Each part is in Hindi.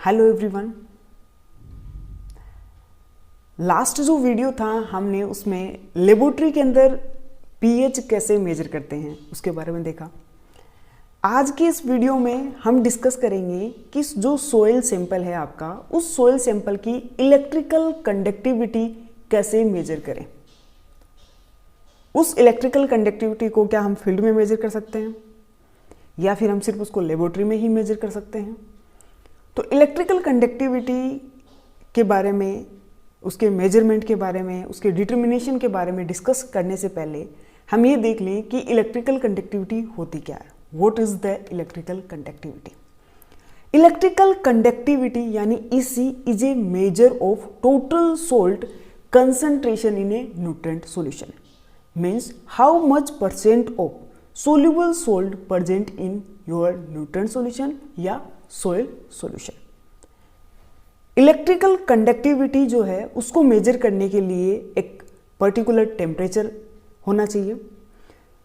Hello everyone. लास्ट जो वीडियो था हमने उसमें लेबोरेटरी के अंदर पीएच कैसे मेजर करते हैं उसके बारे में देखा। आज की इस वीडियो में हम डिस्कस करेंगे कि जो सोइल सैंपल है आपका, उस सोइल सैंपल की इलेक्ट्रिकल कंडक्टिविटी कैसे मेजर करें। उस इलेक्ट्रिकल कंडक्टिविटी को क्या हम फील्ड में मेजर कर सकते हैं या फिर हम सिर्फ उसको लेबोरेटरी में ही मेजर कर सकते हैं। तो इलेक्ट्रिकल कंडक्टिविटी के बारे में, उसके मेजरमेंट के बारे में, उसके डिटर्मिनेशन के बारे में डिस्कस करने से पहले हम ये देख लें कि इलेक्ट्रिकल कंडक्टिविटी होती क्या है। What is the electrical conductivity? Electrical conductivity यानी EC is a measure of total salt concentration in A nutrient solution. Means how much percent of soluble salt present in your nutrient solution या सोइल सॉल्यूशन। इलेक्ट्रिकल कंडक्टिविटी जो है उसको मेजर करने के लिए एक पर्टिकुलर टेम्परेचर होना चाहिए,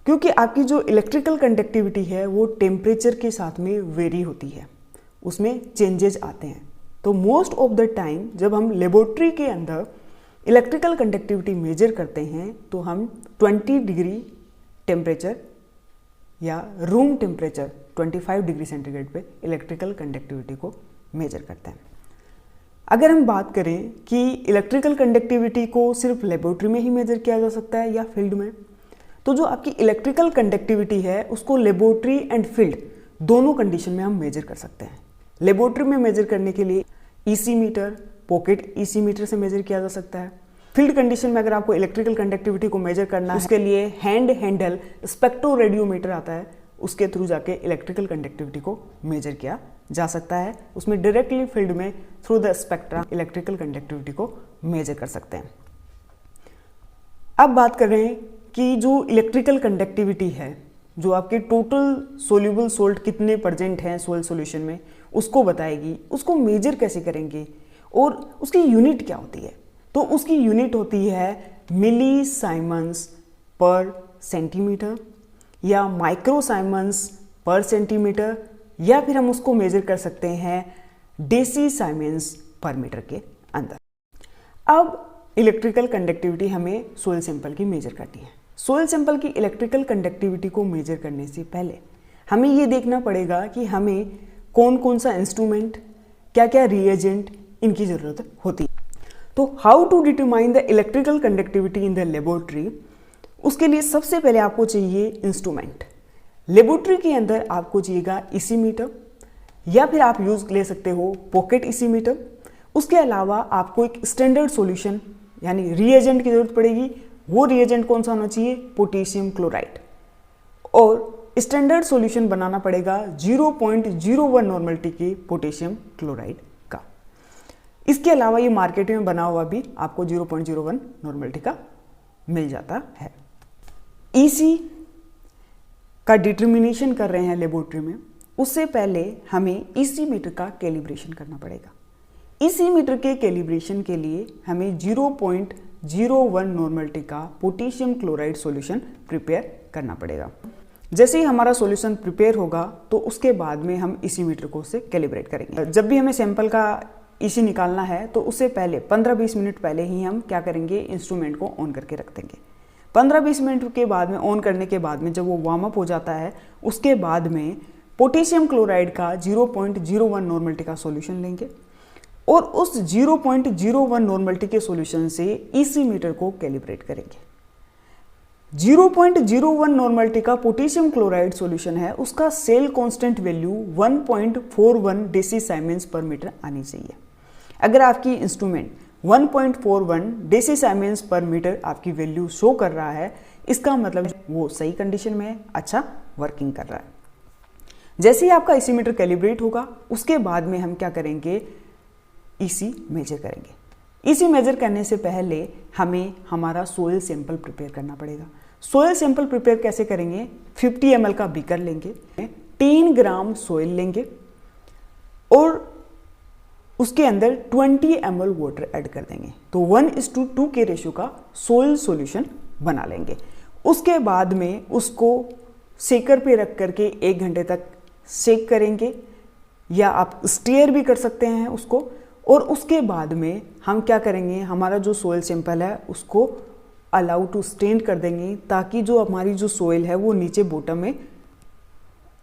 क्योंकि आपकी जो इलेक्ट्रिकल कंडक्टिविटी है वो टेम्परेचर के साथ में वेरी होती है, उसमें चेंजेस आते हैं। तो मोस्ट ऑफ द टाइम जब हम लेबोरेटरी के अंदर इलेक्ट्रिकल कंडक्टिविटी मेजर करते हैं तो हम 20 डिग्री टेम्परेचर या रूम टेम्परेचर 25 डिग्री सेंटीग्रेड पे इलेक्ट्रिकल कंडक्टिविटी को मेजर करते हैं। अगर हम बात करें कि इलेक्ट्रिकल कंडक्टिविटी को सिर्फ लेबोरेटरी में ही मेजर किया जा सकता है या फील्ड में, तो जो आपकी इलेक्ट्रिकल कंडक्टिविटी है उसको लेबोरेटरी एंड फील्ड दोनों कंडीशन में हम मेजर कर सकते हैं। लेबोरेटरी में मेजर करने के लिए EC meter, pocket EC meter से मेजर किया जा सकता है। फील्ड कंडीशन में अगर आपको इलेक्ट्रिकल कंडक्टिविटी को मेजर करना है, उसके लिए हैंडल स्पेक्ट्रोरेडियोमीटर आता है, उसके थ्रू जाके इलेक्ट्रिकल कंडक्टिविटी को मेजर किया जा सकता है। उसमें डायरेक्टली फील्ड में through the spectra electrical conductivity को मेजर कर सकते हैं। अब बात कर रहे हैं कि जो इलेक्ट्रिकल कंडक्टिविटी है, जो आपके टोटल सोल्यूबल सोल्ट कितने प्रेजेंट हैं सोइल सॉल्यूशन में, उसको बताएगी। उसको मेजर कैसे करेंगे और उसकी यूनिट क्या होती है? तो उसकी यूनिट होती है मिली साइमन्स पर सेंटीमीटर या माइक्रो साइमन्स पर सेंटीमीटर, या फिर हम उसको मेजर कर सकते हैं डेसी साइमन्स पर मीटर के अंदर। अब इलेक्ट्रिकल कंडक्टिविटी हमें सोइल सैंपल की मेजर करनी है। सोइल सैंपल की इलेक्ट्रिकल कंडक्टिविटी को मेजर करने से पहले हमें ये देखना पड़ेगा कि हमें कौन कौन सा इंस्ट्रूमेंट, क्या क्या रिएजेंट इनकी ज़रूरत होती है। तो how to determine the electrical conductivity in the laboratory, उसके लिए सबसे पहले आपको चाहिए इंस्ट्रूमेंट। लेबोरेटरी के अंदर आपको चाहिएगा EC मीटर या फिर आप यूज ले सकते हो पॉकेट EC मीटर। उसके अलावा आपको एक स्टैंडर्ड सॉल्यूशन यानी रिएजेंट की जरूरत पड़ेगी। वो रिएजेंट कौन सा होना चाहिए? Potassium chloride. और स्टैंडर्ड सॉल्यूशन बनाना पड़ेगा 0.01 नॉर्मलिटी के पोटेशियम क्लोराइड का। इसके अलावा ये मार्केट में बना हुआ भी आपको 0.01 नॉर्मलिटी का मिल जाता है। EC का डिटर्मिनेशन कर रहे हैं लेबोरेटरी में, उससे पहले हमें EC मीटर का कैलिब्रेशन करना पड़ेगा। EC मीटर के कैलिब्रेशन के लिए हमें 0.01 नॉर्मलिटी का पोटेशियम क्लोराइड सॉल्यूशन प्रिपेयर करना पड़ेगा। जैसे ही हमारा सॉल्यूशन प्रिपेयर होगा तो उसके बाद में हम EC मीटर को उससे कैलिब्रेट करेंगे। जब भी हमें सैंपल का EC निकालना है तो उससे पहले 15-20 मिनट पहले ही हम क्या करेंगे? इंस्ट्रूमेंट को ऑन करके रख देंगे। 15-20 मिनट के बाद में ऑन करने के बाद में जब वो वार्म अप हो जाता है, उसके बाद में पोटेशियम क्लोराइड का 0.01 नॉर्मलिटी का सॉल्यूशन लेंगे और उस 0.01 नॉर्मलिटी के सॉल्यूशन से EC मीटर को कैलिब्रेट करेंगे। 0.01 नॉर्मलिटी का पोटेशियम क्लोराइड सॉल्यूशन है, उसका cell constant value 1.41 decisiemens per metre आनी चाहिए। अगर आपकी instrument 1.41 decisiemens per metre आपकी वैल्यू शो कर रहा है, इसका मतलब वो सही कंडीशन में है, अच्छा वर्किंग कर रहा है। जैसे ही आपका EC मीटर कैलिब्रेट होगा उसके बाद में हम क्या करेंगे? EC मेजर करेंगे। EC मेजर करने से पहले हमें हमारा सोइल सैंपल प्रिपेयर करना पड़ेगा। सोइल सैंपल प्रिपेयर कैसे करेंगे? 50 ml का बीकर लेंगे, 3 ग्राम सोइल लेंगे और उसके अंदर 20 ml वाटर ऐड कर देंगे। तो 1:2 के रेशियो का सोइल सॉल्यूशन बना लेंगे। उसके बाद में उसको सेकर पे रख करके 1 घंटे तक सेक करेंगे या आप स्टीयर भी कर सकते हैं उसको। और उसके बाद में हम क्या करेंगे, हमारा जो सोयल सैंपल है उसको अलाउ टू स्टेंड कर देंगे, ताकि जो हमारी जो सोयल है वो नीचे बॉटम में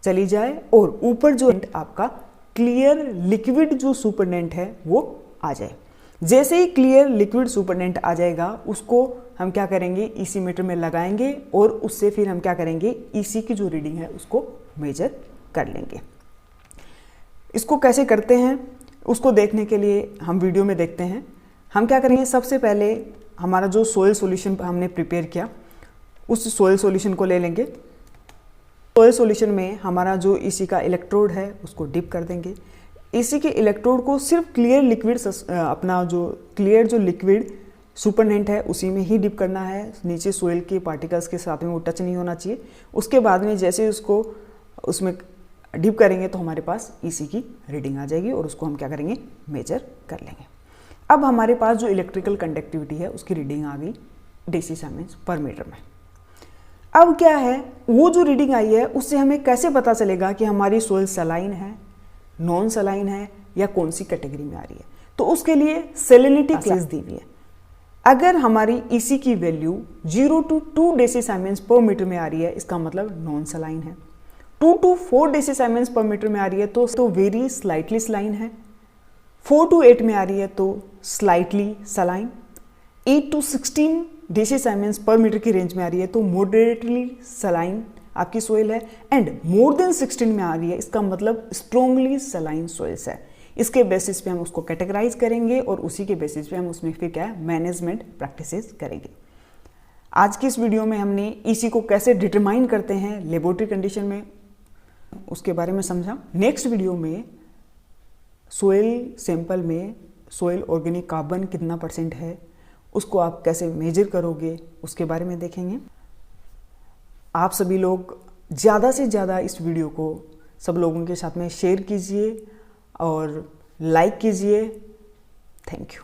चली जाए और ऊपर जो आपका क्लियर लिक्विड जो सुपरडेंट है वो आ जाए। जैसे ही क्लियर लिक्विड सुपरडेंट आ जाएगा उसको हम क्या करेंगे, ईसी मीटर में लगाएंगे और उससे फिर हम क्या करेंगे, ईसी की जो रीडिंग है उसको मेजर कर लेंगे। इसको कैसे करते हैं उसको देखने के लिए हम वीडियो में देखते हैं। हम क्या करेंगे, सबसे पहले हमारा जो सोयल सॉल्यूशन हमने प्रिपेयर किया उस सोयल सॉल्यूशन को ले लेंगे। सोयल सॉल्यूशन में हमारा जो ईसी का इलेक्ट्रोड है उसको डिप कर देंगे। ईसी के इलेक्ट्रोड को सिर्फ क्लियर लिक्विड अपना जो क्लियर जो लिक्विड सुपरडेंट है उसी में ही डिप करना है, नीचे सोयल के पार्टिकल्स के साथ में वो टच नहीं होना चाहिए। उसके बाद में जैसे उसको उसमें डिप करेंगे तो हमारे पास ईसी की रीडिंग आ जाएगी और उसको हम क्या करेंगे, मेजर कर लेंगे। अब हमारे पास जो इलेक्ट्रिकल कंडक्टिविटी है उसकी रीडिंग आ गई डेसी साइमेंस पर मीटर में। अब क्या है, वो जो रीडिंग आई है उससे हमें कैसे पता चलेगा कि हमारी सोयल सलाइन है, नॉन सलाइन है या कौन सी कैटेगरी में आ रही है। तो उसके लिए सेलिनिटी क्लास दी हुई है। अगर हमारी ईसी की वैल्यू 0 to 2 डेसी साइमेंस पर मीटर में आ रही है इसका मतलब नॉन सलाइन है। 2 to 4 डेसी साइमेंस पर मीटर में आ रही है तो वेरी स्लाइटली सलाइन है। 4 to 8 में आ रही है तो स्लाइटली सलाइन। 8 to 16 डेसी साइमेंस पर मीटर की रेंज में आ रही है तो मॉडरेटली सलाइन आपकी सोयल है। एंड मोर देन 16 में आ रही है इसका मतलब स्ट्रोंगली सलाइन सोइल्स है। इसके बेसिस पे हम उसको कैटेगराइज करेंगे और उसी के बेसिस पे हम उसमें फिर क्या है, मैनेजमेंट प्रैक्टिसेस करेंगे। आज की इस वीडियो में हमने ईसी को कैसे डिटरमाइन करते हैं लेबोरेटरी कंडीशन में उसके बारे में समझा। नेक्स्ट वीडियो में सोयल सैंपल में सोयल ऑर्गेनिक कार्बन कितना % है उसको आप कैसे मेजर करोगे उसके बारे में देखेंगे। आप सभी लोग ज़्यादा से ज़्यादा इस वीडियो को सब लोगों के साथ में शेयर कीजिए और लाइक कीजिए। Thank you.